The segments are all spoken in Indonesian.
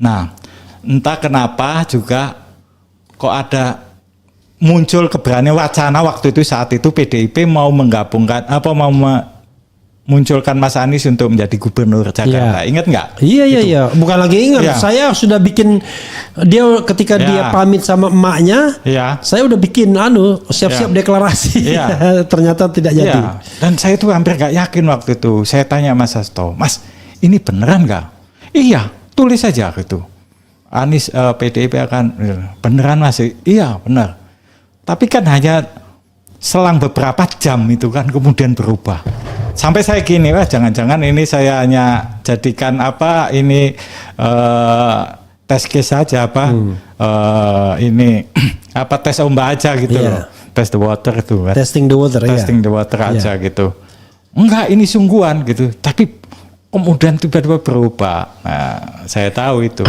Nah, entah kenapa juga kok ada muncul keberanian wacana waktu itu, saat itu PDIP mau menggabungkan munculkan Mas Anies untuk menjadi gubernur Jakarta. Ingat nggak? Iya. Bukan lagi ingat. Ya. Saya sudah bikin dia ketika dia pamit sama emaknya. Saya udah bikin siap-siap deklarasi. Ternyata tidak jadi. Dan saya tuh hampir nggak yakin waktu itu. Saya tanya Mas Hasto, Mas, ini beneran nggak? Iya, tulis saja gitu. Anies PDIP akan beneran Mas? Iya, benar. Tapi kan hanya selang beberapa jam itu kan kemudian berubah. Sampai saya gini, wah jangan-jangan ini saya hanya jadikan tes case saja ini tes ombak aja gitu loh. Test the water itu. Testing the water. Testing the water aja gitu. Enggak, ini sungguhan gitu. Tapi kemudian tiba-tiba berubah. Nah, saya tahu itu.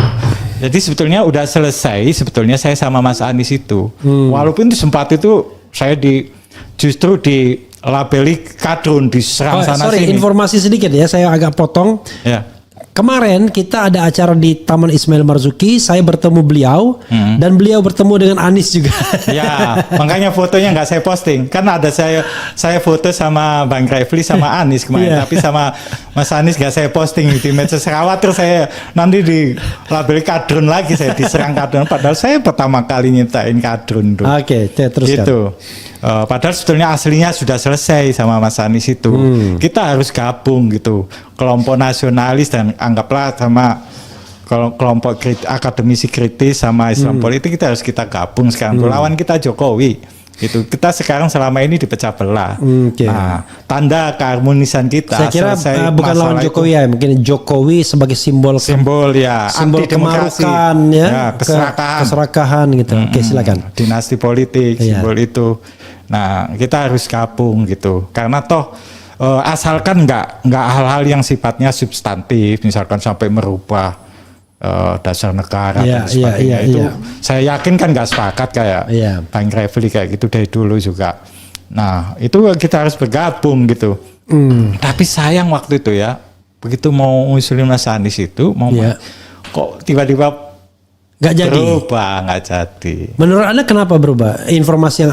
Jadi sebetulnya udah selesai. Sebetulnya saya sama Mas Anies itu. Walaupun itu sempat itu saya justru dilabeli kadrun, diserang sana sini. Informasi sedikit ya, saya agak potong. Kemarin kita ada acara di Taman Ismail Marzuki, saya bertemu beliau dan beliau bertemu dengan Anies juga. Ya, makanya fotonya nggak saya posting. Kan ada saya foto sama Bang Refli sama Anies kemarin, tapi sama Mas Anies nggak saya posting di medsos. Khawatir saya nanti dilabeli kadrun lagi, saya diserang kadrun. Padahal saya pertama kali nyiptain kadrun tuh. Oke, terus gitu. Padahal sebetulnya aslinya sudah selesai sama Mas Anies itu. Kita harus gabung gitu. Kelompok nasionalis dan anggaplah sama kelompok akademisi kritis sama Islam politik, kita harus gabung sekarang. Lawan kita Jokowi. Gitu. Kita sekarang selama ini dipecah belah. Nah, tanda keharmonisan kita. Saya kira bukan lawan Jokowi ya, mungkin Jokowi sebagai simbol simbol kemarukan keserakahan gitu. Oke, silakan. Dinasti politik, simbol itu. Nah, kita harus gabung gitu. Karena toh asalkan nggak hal-hal yang sifatnya substantif, misalkan sampai merubah dasar negara dan sebagainya itu, saya yakin kan nggak sepakat kayak Bang Refli kayak gitu dari dulu juga. Nah, itu kita harus bergabung gitu. Tapi sayang waktu itu ya, begitu mau ngusulin Mas Anies itu kok tiba-tiba nggak jadi. Berubah, nggak jadi. Menurut Anda kenapa berubah? Informasi yang